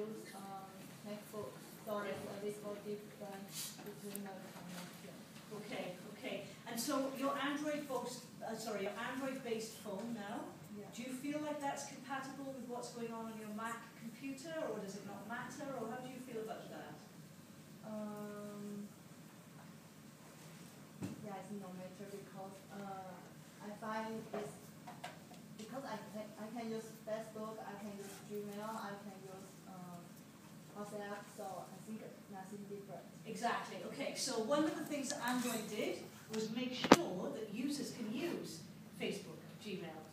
use MacBook storage a little different between the connection. Okay, okay. And so your Android-based phone now, Yeah. do you feel like that's compatible with what's going on your Mac computer, or does it not matter, or how do you feel about that? Yeah, it's no matter because I find it's because I can use Facebook, I can use Gmail, I can use WhatsApp, so I think nothing different. Exactly. Okay, so one of the things that Android did was make sure that users can use Facebook, Gmail,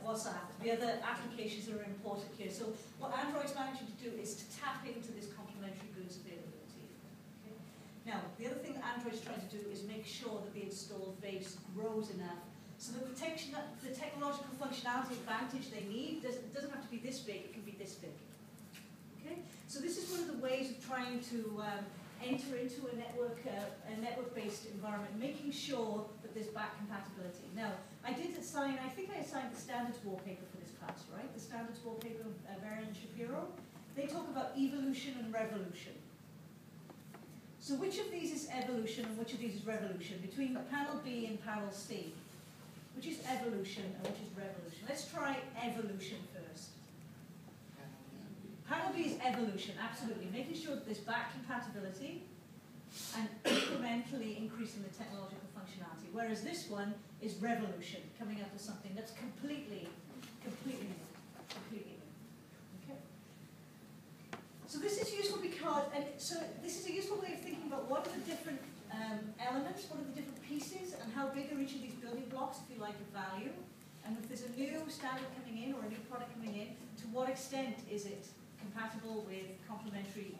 WhatsApp, the other applications that are important here. So what Android's managing to do is to tap into this complementary goods availability. Okay? Now, the other thing that Android's trying to do is make sure that the installed base grows enough so the technological functionality advantage they need doesn't have to be this big, it can be this big. Okay? So this is one of the ways of trying to enter into a network-based environment, making sure that there's back compatibility. Now, I think I assigned the standards wallpaper for this class, right? The standards wallpaper of Varian and Shapiro. They talk about evolution and revolution. So which of these is evolution and which of these is revolution? Between panel B and panel C, which is evolution and which is revolution? Let's try evolution first. Panel B is evolution, absolutely. Making sure that there's back compatibility and incrementally increasing the technological functionality. Whereas this one is revolution, coming up with something that's completely new. Okay. So this is useful because, this is a useful way of thinking about what are the different elements, what are the different pieces, and how big are each of these building blocks, if you like, of value. And if there's a new standard coming in or a new product coming in, to what extent is it compatible with current complementary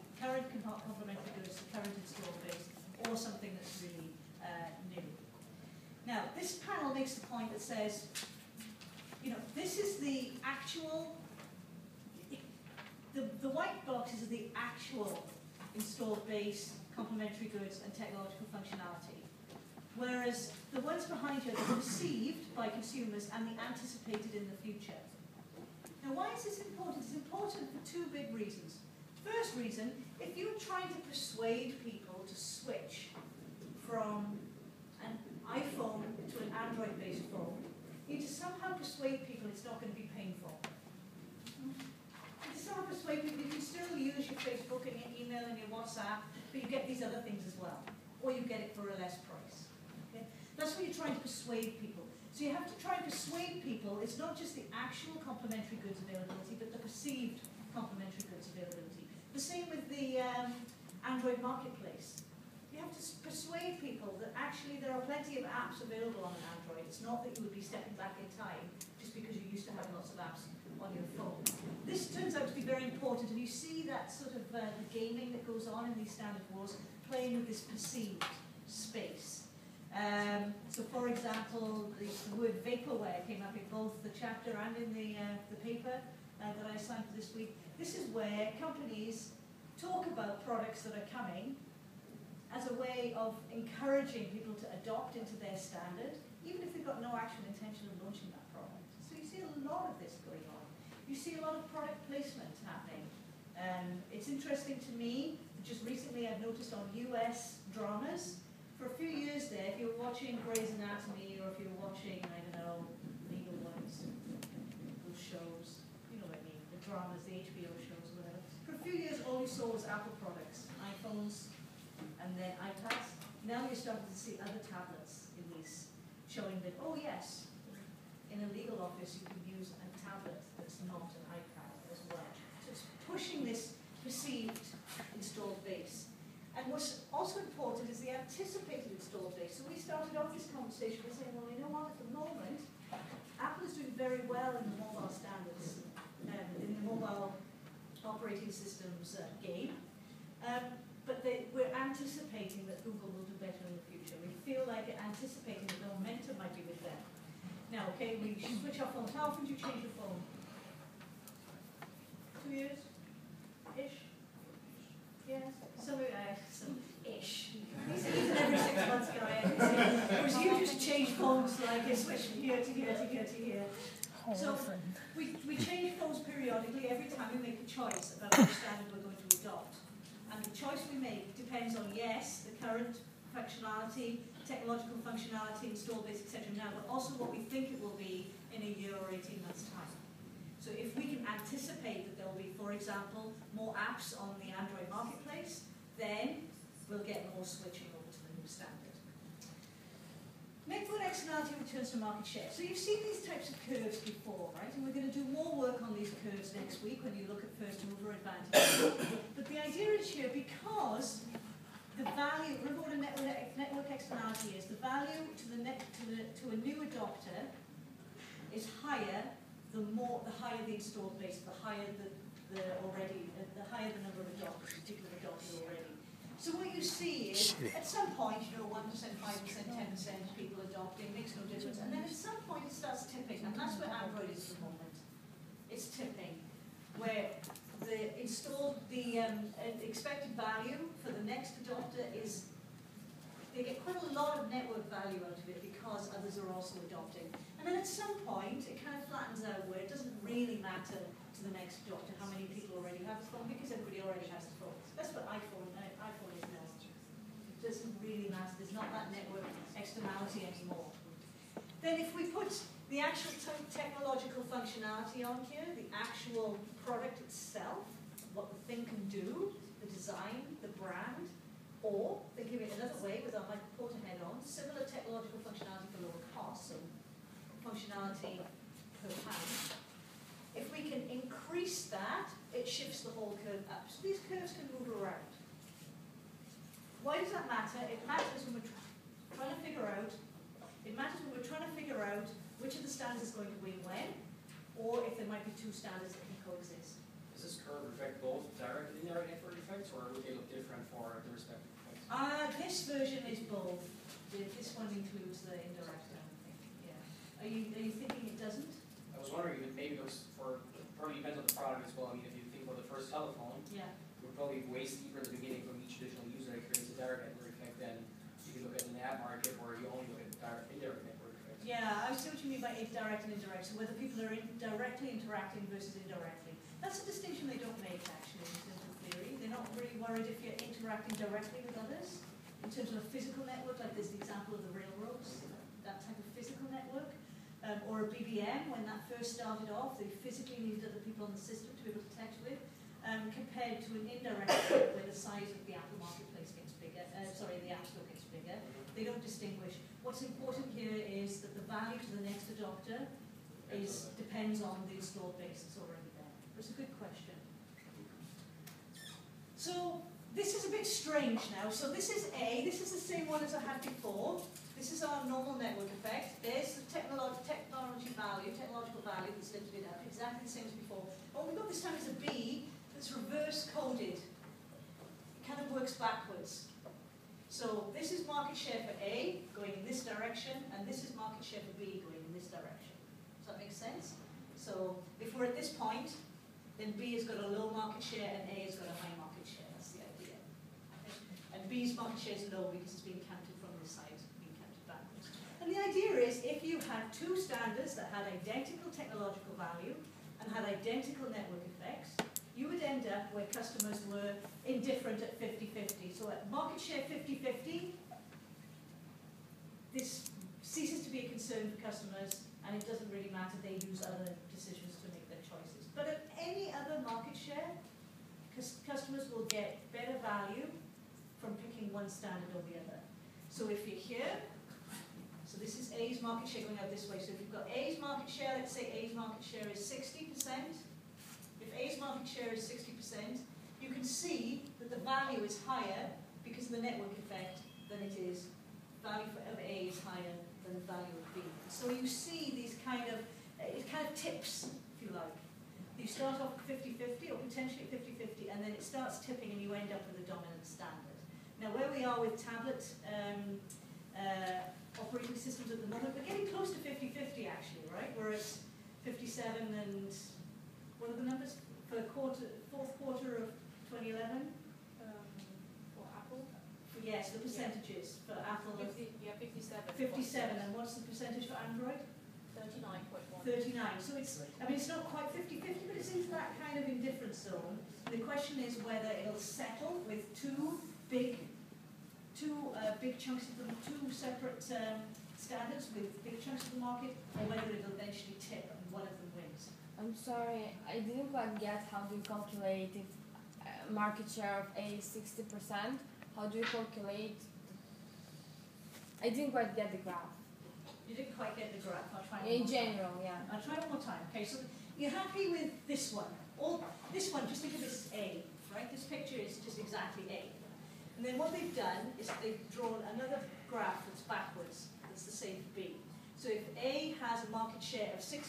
goods, the current installed base, or something that's really new. Now, this panel makes the point that says, this is the actual, the white boxes are the actual installed base, complementary goods, and technological functionality. Whereas the ones behind you are perceived by consumers and the anticipated in the future. Now, why is this important? It's important for two big reasons. First reason, if you're trying to persuade people to switch from an iPhone to an Android-based phone, you need to somehow persuade people it's not going to be painful. You need to somehow persuade people you can still use your Facebook and your email and your WhatsApp, but you get these other things as well. Or you get it for a less price. Okay? That's what you're trying to persuade people. So you have to try and persuade people it's not just the actual complementary goods availability, but the perceived complementary goods availability. The same with the Android marketplace. You have to persuade people that actually there are plenty of apps available on an Android. It's not that you would be stepping back in time just because you used to have lots of apps on your phone. This turns out to be very important, and you see that sort of the gaming that goes on in these standard wars playing with this perceived space. So, for example, the word vaporware came up in both the chapter and in the paper that I assigned for this week. This is where companies talk about products that are coming as a way of encouraging people to adopt into their standard, even if they've got no actual intention of launching that product. So you see a lot of this going on. You see a lot of product placement happening. It's interesting to me, just recently I've noticed on US dramas, for a few years there, if you were watching Grey's Anatomy or if you were watching, I don't know, legal ones, those shows, you know what I mean, the dramas, the HBO shows, whatever. For a few years, all you saw was Apple products, iPhones, and then iPads. Now you're starting to see other tablets in these, showing that, oh yes, in a legal office you can use a tablet that's not an iPad as well. So it's pushing this perceived installed base. And what's also important is the anticipated installed base. So we started off this conversation by saying, well, you know what, at the moment, Apple is doing very well in the mobile standards, in the mobile operating systems game. But we're anticipating that Google will do better in the future. We feel like anticipating that the momentum might be with them. Now, okay, we switch our phones. How often do you change your phone? 2 years-ish? Yes. Some ish. He's an every 6 months guy. Whereas you just change phones like you switch from here to here to here to here. So we change phones periodically every time we make a choice about which standard we're going to adopt. And the choice we make depends on, yes, the current functionality, technological functionality, install base, etc. now, but also what we think it will be in a year or 18 months' time. So if we can anticipate that there will be, for example, more apps on the Android marketplace, then we'll get more switching over to the new standard. Network externality returns to market share. So you've seen these types of curves before, right? And we're going to do more work on these curves next week when you look at first mover advantage. But the idea is here, because the value, remember what a network externality is, the value to a new adopter is higher the higher the installed base, the higher the higher the number of adopters, particular adopters already. So what you see is, at some point, 1%, 5%, 10% people adopting, makes no difference. And then at some point it starts tipping, and that's where Android is at the moment. It's tipping, where the expected value for the next adopter is, they get quite a lot of network value out of it because others are also adopting. And then at some point, it kind of flattens out where it doesn't really matter to the next adopter how many people already have a phone, because everybody already has a phone. That's what iPhone is now. It doesn't really matter. There's not that network externality anymore. Then if we put the actual technological functionality on here, the actual product itself, what the thing can do, the design, the brand, or think of it another way with our microporter head-on, similar technological functionality for lower cost, so functionality per pound. If we can increase that, it shifts the whole curve up. So these curves can move around. Why does that matter? It matters when we're trying to figure out, which of the standards is going to win when, or if there might be two standards that can coexist. Does this curve reflect both direct and indirect network effects, or would they look different for the respective effects? This version is both. This one includes the indirect, I think. Yeah. Are you thinking it doesn't? I was wondering if it maybe looks probably depends on the product as well. I mean, if you think about the first telephone, yeah, it would probably be way steeper at the beginning from each additional user that creates a direct network effect. Then you can look at an ad market where you only look at direct, indirect network effects. Yeah, I see what you mean by direct and indirect. So whether people are directly interacting versus indirectly. That's a distinction they don't make actually in terms of theory. They're not really worried if you're interacting directly with others. In terms of a physical network, like there's the example of the railroads, that type of physical network. Or a BBM, when that first started off, they physically needed other people on the system to be able to connect with, compared to an indirect network where the size of the Apple marketplace gets bigger, the App Store gets bigger. They don't distinguish. What's important here is that the value to the next adopter depends on the installed base that's already there. That's a good question. So this is a bit strange now. So this is this is the same one as I had before. This is our normal network effect. There's the technological value that's lifted it up, exactly the same as before. What we've got this time is a B that's reverse coded. It kind of works backwards. So this is market share for A going in this direction, and this is market share for B going in this direction. Does that make sense? So if we're at this point, then B has got a low market share and A has got a high market share. That's the idea. And B's market share is low because it's being counted from this side. And the idea is, if you had two standards that had identical technological value and had identical network effects, you would end up where customers were indifferent at 50-50. So at market share 50-50, this ceases to be a concern for customers, and it doesn't really matter. They use other decisions to make their choices. But at any other market share, customers will get better value from picking one standard or the other. So if you're here, so this is A's market share going out this way. So if you've got A's market share, let's say A's market share is 60%. If A's market share is 60%, you can see that the value is higher because of the network effect than it is. Value of A is higher than the value of B. So you see these it kind of tips, if you like. You start off 50-50 or potentially 50-50, and then it starts tipping and you end up with a dominant standard. Now where we are with tablet operating systems at the moment, we're getting close to 50-50 actually, right? We're at 57 and what are the numbers for fourth quarter of 2011? For Apple? Yes, the percentages for Apple. 57. 57, and what's the percentage for Android? 39.1. 39. So it's, I mean, it's not quite 50-50, but it's in that kind of indifference zone. The question is whether it'll settle with two big chunks of them, two separate standards with big chunks of the market, or whether it'll eventually tip and one of them wins. I'm sorry, I didn't quite get how do you calculate if market share of A is 60%. How do you calculate? I didn't quite get the graph. You didn't quite get the graph. I'll try one In more time. general, yeah. I'll try one more time. Okay, so you're happy with this one. This one, just think of this as A, right? This picture is just exactly A. And then what they've done is they've drawn another graph that's backwards, that's the same for B. So if A has a market share of 60%,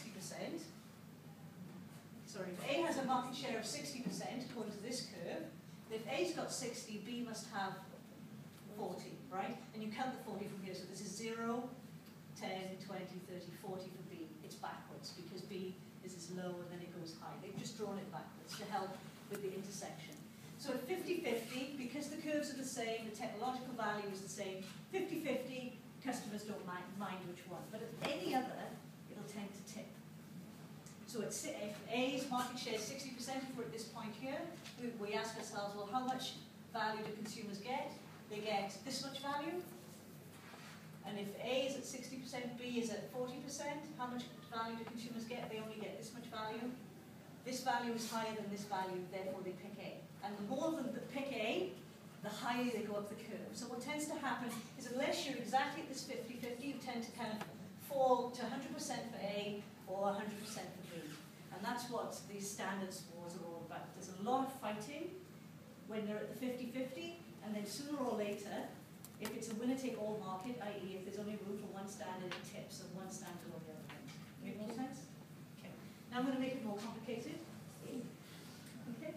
sorry, if A has a market share of 60% according to this curve, if A's got 60, B must have 40, right? And you count the 40 from here, so this is 0, 10, 20, 30, 40 for B. It's backwards because B is low and then it goes high. They've just drawn it backwards to help with the intersection. So at 50-50, because the curves are the same, the technological value is the same, 50-50, customers don't mind which one. But at any other, it'll tend to tip. So if A's market share is 60%, if we're at this point here, we ask ourselves, well, how much value do consumers get? They get this much value. And if A is at 60%, B is at 40%, how much value do consumers get? They only get this much value. This value is higher than this value, therefore they pick A. And the more of them that pick A, the higher they go up the curve. So what tends to happen is unless you're exactly at this 50-50, you tend to kind of fall to 100% for A or 100% for B. And that's what these standards wars are all about. There's a lot of fighting when they're at the 50-50, and then sooner or later, if it's a winner-take-all market, i.e. if there's only room for one standard, it tips, and one standard or the other wins. Make more sense? Okay. Now I'm going to make it more complicated. Okay.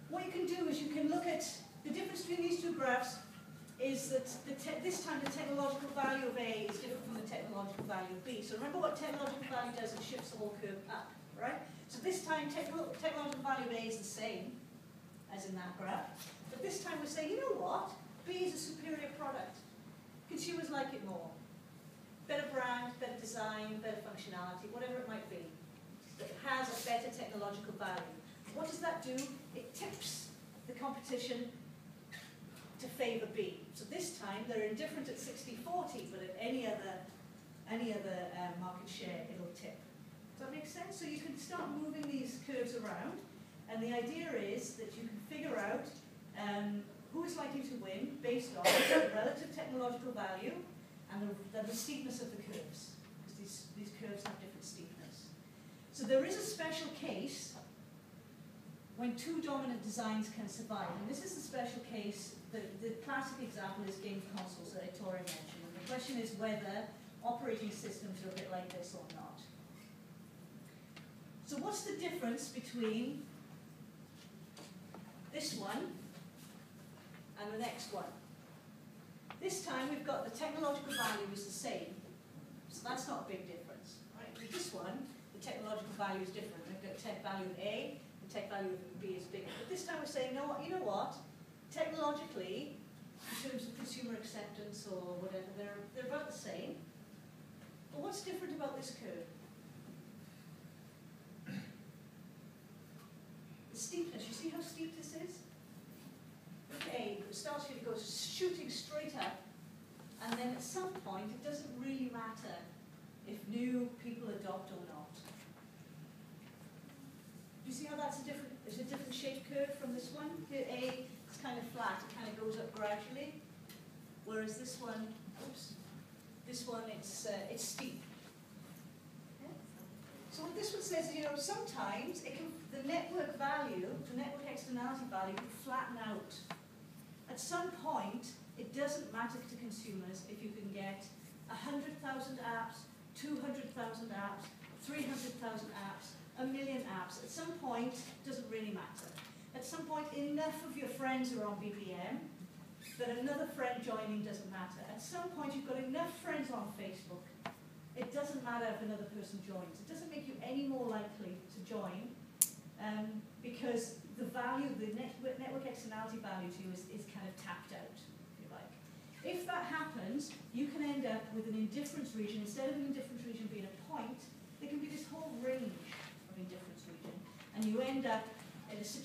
What you can do is you can look at the difference between these two graphs is that this time the technological value of A is different from the technological value of B. So remember what technological value does, it shifts the whole curve up, right? So this time technological value of A is the same as in that graph. But this time we say, you know what? B is a superior product. Consumers like it more. Better brand, better design, better functionality, whatever it might be. It has a better technological value. What does that do? It tips the competition to favor B. So this time they're indifferent at 60-40, but at any other market share, it'll tip. Does that make sense? So you can start moving these curves around, and the idea is that you can figure out who is likely to win based on the relative technological value and the steepness of the curves, because these curves have different steepness. So there is a special case when two dominant designs can survive, and this is the special case. The classic example is game consoles that Ettore mentioned. And the question is whether operating systems are a bit like this or not. So what's the difference between this one and the next one? This time we've got the technological value is the same, so that's not a big difference. Right? With this one, the technological value is different. We've got tech value of A, the tech value of B is bigger. But this time we're saying, no, you know what? Technologically, in terms of consumer acceptance or whatever, they're about the same. But what's different about this curve? The steepness. You see how steep this is? Okay, it starts here, it goes shooting straight up, and then at some point, it doesn't really matter if new people adopt or not. Do you see how that's a different shaped curve from this one? Here, A is kind of flat, it kind of goes up gradually, whereas this one, it's steep. Okay? So what this one says is, sometimes the network value, the network externality value, can flatten out. At some point, it doesn't matter to consumers if you can get 100,000 apps, 200,000 apps, 300,000 apps, 1 million apps. At some point, it doesn't really matter. At some point, enough of your friends are on BBM that another friend joining doesn't matter. At some point, you've got enough friends on Facebook. It doesn't matter if another person joins. It doesn't make you any more likely to join because the value, the network externality value to you is kind of tapped out, if you like. If that happens, you can end up with an indifference region. Instead of an indifference region being a point, there can be this whole range of indifference region, and you end up in a situation